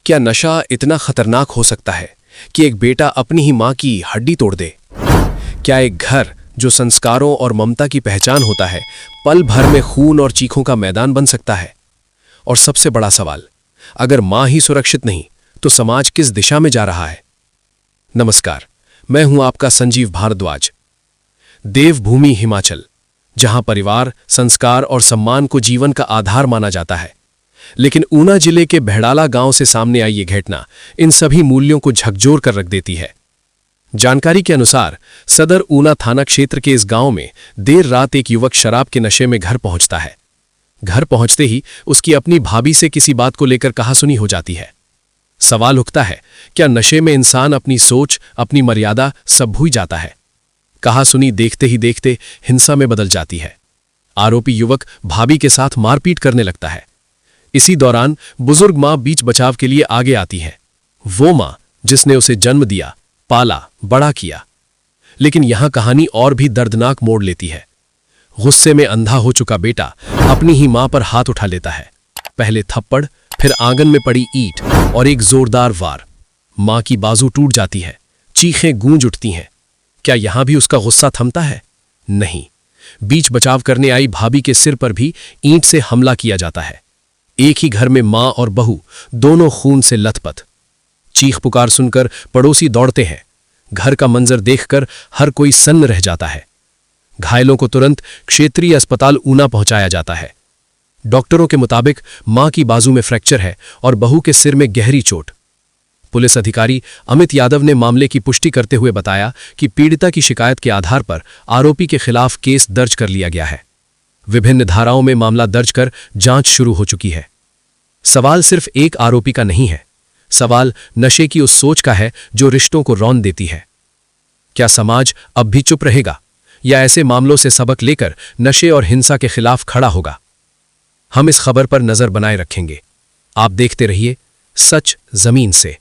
क्या नशा इतना खतरनाक हो सकता है कि एक बेटा अपनी ही मां की हड्डी तोड़ दे? क्या एक घर जो संस्कारों और ममता की पहचान होता है पल भर में खून और चीखों का मैदान बन सकता है? और सबसे बड़ा सवाल, अगर मां ही सुरक्षित नहीं तो समाज किस दिशा में जा रहा है? नमस्कार, मैं हूं आपका संजीव भारद्वाज। देवभूमि हिमाचल, जहां परिवार, संस्कार और सम्मान को जीवन का आधार माना जाता है, लेकिन ऊना जिले के बहड़ाला गांव से सामने आई ये घटना इन सभी मूल्यों को झकझोर कर रख देती है। जानकारी के अनुसार सदर ऊना थाना क्षेत्र के इस गांव में देर रात एक युवक शराब के नशे में घर पहुंचता है। घर पहुंचते ही उसकी अपनी भाभी से किसी बात को लेकर कहासुनी हो जाती है। सवाल उठता है, क्या नशे में इंसान अपनी सोच, अपनी मर्यादा सब भूल जाता है? कहासुनी देखते ही देखते हिंसा में बदल जाती है। आरोपी युवक भाभी के साथ मारपीट करने लगता है। इसी दौरान बुजुर्ग मां बीच बचाव के लिए आगे आती है, वो मां जिसने उसे जन्म दिया, पाला, बड़ा किया। लेकिन यहां कहानी और भी दर्दनाक मोड़ लेती है। गुस्से में अंधा हो चुका बेटा अपनी ही मां पर हाथ उठा लेता है। पहले थप्पड़, फिर आंगन में पड़ी ईंट और एक जोरदार वार। मां की बाजू टूट जाती है, चीखें गूंज उठती हैं। क्या यहां भी उसका गुस्सा थमता है? नहीं, बीच बचाव करने आई भाभी के सिर पर भी ईंट से हमला किया जाता है। एक ही घर में मां और बहू दोनों खून से लथपथ। चीख पुकार सुनकर पड़ोसी दौड़ते हैं। घर का मंजर देखकर हर कोई सन्न रह जाता है। घायलों को तुरंत क्षेत्रीय अस्पताल ऊना पहुंचाया जाता है। डॉक्टरों के मुताबिक मां की बाजू में फ्रैक्चर है और बहू के सिर में गहरी चोट। पुलिस अधिकारी अमित यादव ने मामले की पुष्टि करते हुए बताया कि पीड़िता की शिकायत के आधार पर आरोपी के खिलाफ केस दर्ज कर लिया गया है। विभिन्न धाराओं में मामला दर्ज कर जांच शुरू हो चुकी है। सवाल सिर्फ एक आरोपी का नहीं है, सवाल नशे की उस सोच का है जो रिश्तों को रौंद देती है। क्या समाज अब भी चुप रहेगा या ऐसे मामलों से सबक लेकर नशे और हिंसा के खिलाफ खड़ा होगा? हम इस खबर पर नजर बनाए रखेंगे। आप देखते रहिए सच जमीन से।